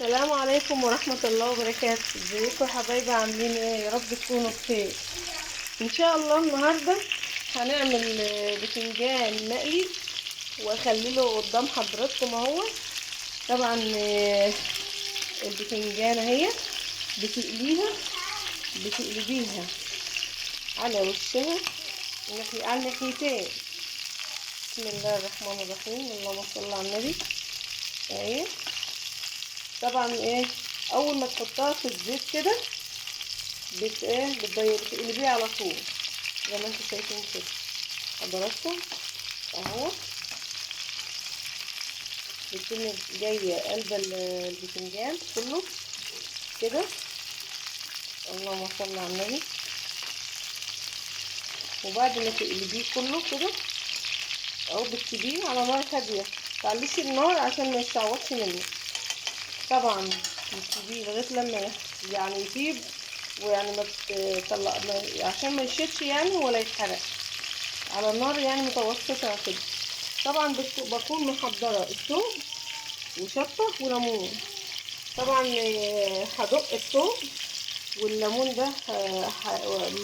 السلام عليكم ورحمة الله وبركاته. ازيكم يا حبايبي؟ عاملين ايه؟ يا رب تكونوا بخير ان شاء الله. النهاردة هنعمل بتنجان مقلي واخليه قدام حضراتكم اهو. طبعا البتنجان اهي بتقلبيها على وشها على الناحيتين. بسم الله الرحمن الرحيم، اللهم صل على النبي. اهي طبعا اول ما تحطها في الزيت كده بتقلبيها على طول زي ما انتم شايفين كده حضراتكم اهو. بتكون جايه قلب البتنجان كله كده، اللهم صل على النبي. وبعد ما تقلبيه كله كده اهو بتسيبيه على نار هاديه، متعليش النار عشان ما يتشعوطش منك. طبعا بتسيبيه لغايه لما يعني يطيب، ويعني ما تطلع عشان ما يشيتش يعني ولا يتحرق، على النار يعني متوسطه كده. طبعا بكون محضره الثوم وشطه وليمون. طبعا هدق الثوم والليمون ده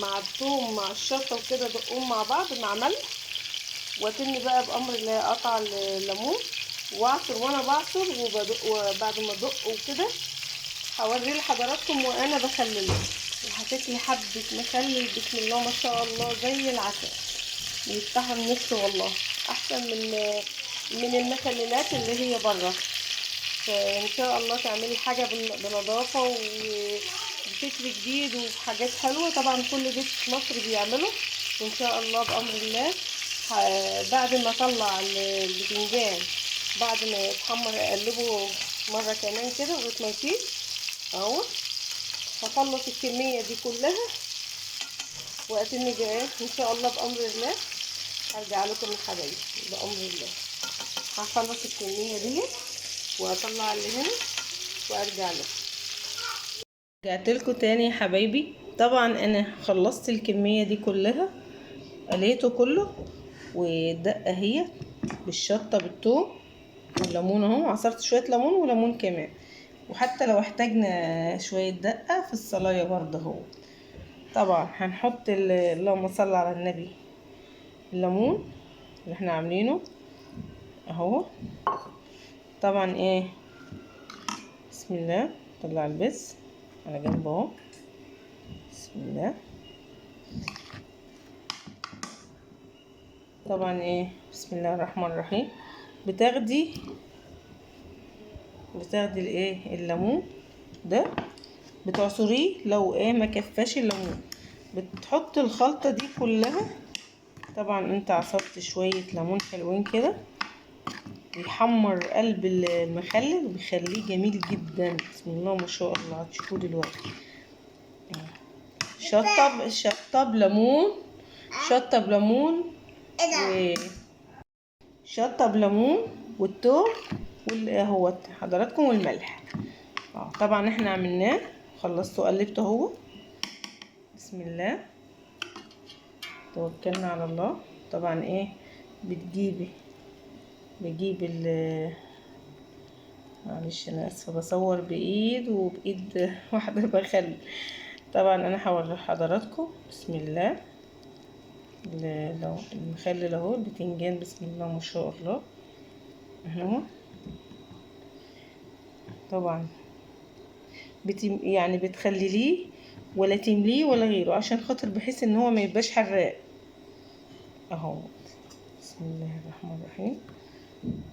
مع الثوم مع الشطه وكده دقهم مع بعض مع ملح، واتني بقى بامر الله قطع الليمون واعصر، وانا بعصر وبعد ما ادق وكده هوري لحضراتكم وانا بخلله. وهتاكلي حبه مخلل بسم الله ما شاء الله زي العسل، يفتح النفس والله، احسن من المخللات اللي هي بره. فان شاء الله تعملي حاجه بنظافه وبفكر جديد وحاجات حلوه. طبعا كل بيت في مصر بيعمله، وان شاء الله بامر الله. بعد ما اطلع البتنجان بعد ما يتحمر اقلبه مره كمان كده لغايه ما يطيب اهو. هخلص الكميه دي كلها واتني جايه ان شاء الله بامر الله. هرجع لكم يا حبايبي بامر الله. هخلص الكميه دي واطلع اللي هنا وارجع لكم. رجعت لكم تاني يا حبايبي. طبعا انا خلصت الكميه دي كلها، قليته كله، والدقه اهي بالشطه بالثوم والليمون اهو. عصرت شويه ليمون وليمون كمان، وحتى لو احتاجنا شويه دقه في الصلايه برضه اهو. طبعا هنحط اللهم صل على النبي الليمون اللي احنا عاملينه اهو. طبعا بسم الله. طلع البس على جنب اهو. بسم الله. طبعا بسم الله الرحمن الرحيم. بتاخدي الليمون ده بتعصريه لو ما كفاش الليمون، بتحط الخلطة دي كلها. طبعا انت عصرت شوية ليمون حلوين كده، بيحمر قلب المخلل وبيخليه جميل جدا. بسم الله ما شاء الله. هتشوفوه دلوقتي. شطب ليمون، شطب ليمون شطب ليمون والثوم اهو حضراتكم والملح. طبعا احنا عملناه، خلصته وقلبته اهو. بسم الله توكلنا على الله. طبعا بجيب معلش انا اسفه بصور بايد وبايد واحده بخلي. طبعا انا هوري حضراتكم. بسم الله. لو المخلل اهو البتنجان بسم الله ما شاء الله اهو. طبعا يعني بتخلليه ولا تمليه ولا غيره عشان خاطر بحيث ان هو ما يبقاش حراق اهو. بسم الله الرحمن الرحيم.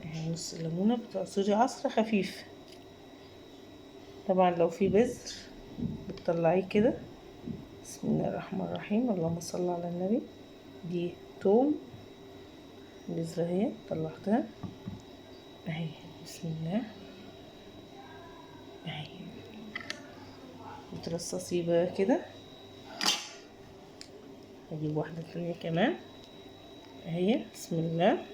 اهي نص الليمونه بتعصري عصره خفيف. طبعا لو في بذر بتطلعيه كده. بسم الله الرحمن الرحيم، اللهم صل على النبي. دي توم بذرة اهي طلعتها اهي. بسم الله اهي. بترصصيه بقى كده. هجيب واحدة تانية كمان اهي. بسم الله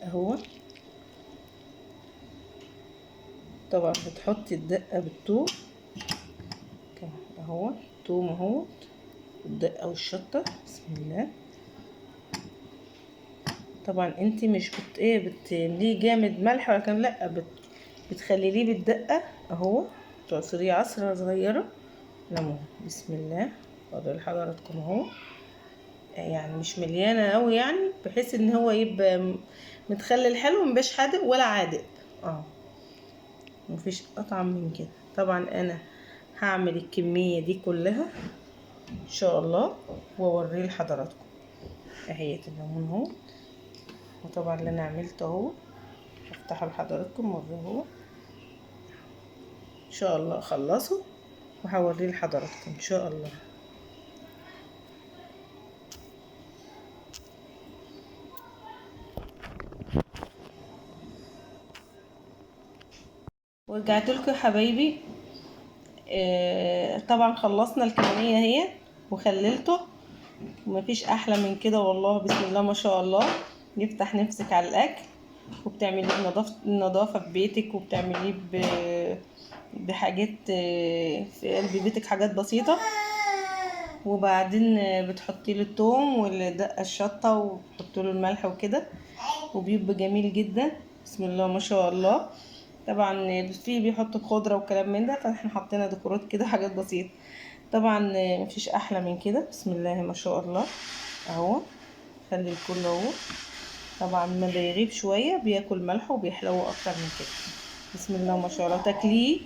اهو. طبعا بتحطي الدقة بالثوم اهو، الثوم اهو والدقة والشطة. بسم الله طبعا انت مش بتمليه جامد ملح ولا كان لا، بتخليه بالدقه اهو. تعصريه عصره صغيره ليمون. بسم الله. فاضل لحضراتكم اهو، يعني مش مليانه قوي يعني، بحيث ان هو يبقى متخلل حلو، مبقاش حادق ولا عادق. مفيش اطعم من كده. طبعا انا هعمل الكميه دي كلها ان شاء الله واوريه لحضراتكم. اهيت الليمون اهو، وطبعا اللي انا عملته اهو هفتحه لحضراتكم واوريه اهو. ان شاء الله اخلصه وهوريه لحضراتكم ان شاء الله. ورجعت لكم يا حبايبي. طبعا خلصنا الكمية اهي وخللته، ومفيش احلى من كده والله. بسم الله ما شاء الله، يفتح نفسك على الاكل، وبتعمليه بنظافة في بيتك، وبتعمليه بحاجات في قلب بيتك، حاجات بسيطة. وبعدين بتحطي له الثوم والدقة الشطة وبتحطي له الملح وكده، وبيبقى جميل جدا. بسم الله ما شاء الله. طبعا فيه بيحطوا خضرة وكلام من ده، فاحنا حطينا ديكورات كده حاجات بسيطة. طبعا مفيش احلى من كده. بسم الله ما شاء الله اهو. خلي الكل اهو. طبعا ما بيغيب شوية بياكل ملح وبيحلو اكتر من كده. بسم الله ما شاء الله. تاكليه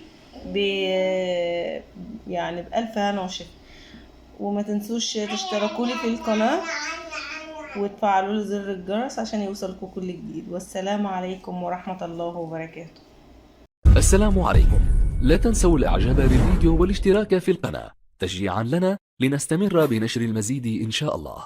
يعني بألف هنا وشفا. وما تنسوش تشتركوا لي في القناة وتفعلوا لي زر الجرس عشان يوصلكوا كل جديد. والسلام عليكم ورحمة الله وبركاته. السلام عليكم. لا تنسوا الاعجاب بالفيديو والاشتراك في القناة تشجيعا لنا لنستمر بنشر المزيد إن شاء الله.